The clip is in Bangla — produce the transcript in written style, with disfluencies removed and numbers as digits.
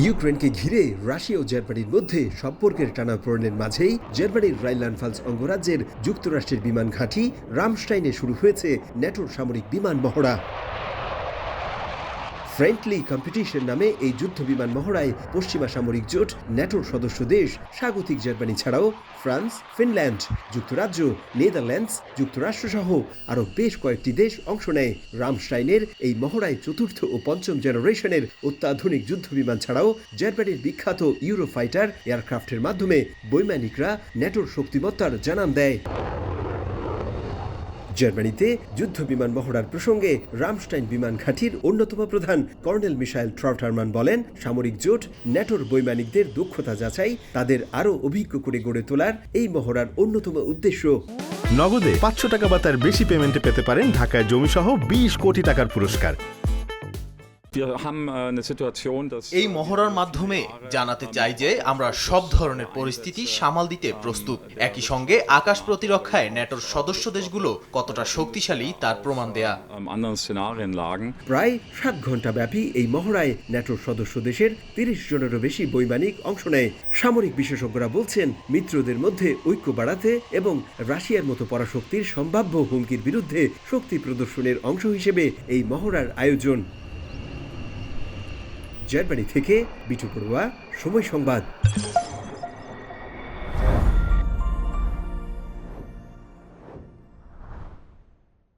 ইউক্রেনকে ঘিরে রাশিয়া ও জার্মানির মধ্যে সম্পর্কের টানাপোড়েনের মাঝেই জার্মানির রাইনল্যান্ড-ফালৎস অঙ্গরাজ্যের যুক্তরাষ্ট্রের বিমান ঘাঁটি রামস্টাইনে শুরু হয়েছে ন্যাটোর সামরিক বিমান মহড়া। ফ্রেন্ডলি কম্পিটিশন নামে এই যুদ্ধ বিমান মহড়ায় পশ্চিমা সামরিক জোট ন্যাটোর সদস্য দেশ স্বাগতিক জার্মানি ছাড়াও ফ্রান্স, ফিনল্যান্ড, যুক্তরাজ্য, নেদারল্যান্ডস, যুক্তরাষ্ট্রসহ আরও বেশ কয়েকটি দেশ অংশ নেয়। রামস্টাইনের এই মহড়ায় চতুর্থ ও পঞ্চম জেনারেশনের অত্যাধুনিক যুদ্ধ বিমান ছাড়াও জার্মানির বিখ্যাত ইউরোফাইটার এয়ারক্রাফটের মাধ্যমে বৈমানিকরা ন্যাটোর শক্তিমত্তার জানান দেয়। জার্মানিতে যুদ্ধ বিমান মহড়ার প্রসঙ্গে রামস্টাইন বিমান ঘাঁটির অন্যতম প্রধান কর্নেল মিশাইল ট্রাউটারমান বলেন, সামরিক জোট ন্যাটোর বৈমানিকদের দক্ষতা যাচাই, তাদের আরও অভিজ্ঞ করে গড়ে তোলার এই মহড়ার অন্যতম উদ্দেশ্য। নগদে 500 টাকা বা তার বেশি পেমেন্টে পেতে পারেন ঢাকায় জমিসহ 20 কোটি টাকার পুরস্কার। এই মহড়ার মাধ্যমে জানাতে চাই যে আমরা সব ধরনের পরিস্থিতি সামাল দিতে প্রস্তুত। একই সঙ্গে আকাশ প্রতিরক্ষায় ন্যাটোর সদস্য দেশগুলো কতটা শক্তিশালী তার প্রমাণ দেয়া। প্রায় 7 ঘন্টা ব্যাপী এই মহড়ায় ন্যাটোর সদস্য দেশের 30 জনেরও বেশি বৈমানিক অংশ নেয়। সামরিক বিশেষজ্ঞরা বলছেন, মিত্রদের মধ্যে ঐক্য বাড়াতে এবং রাশিয়ার মতো পরাশক্তির সম্ভাব্য হুমকির বিরুদ্ধে শক্তি প্রদর্শনের অংশ হিসেবে এই মহড়ার আয়োজন। জার্মানি থেকে বিটু বড়ুয়া, সময় সংবাদ।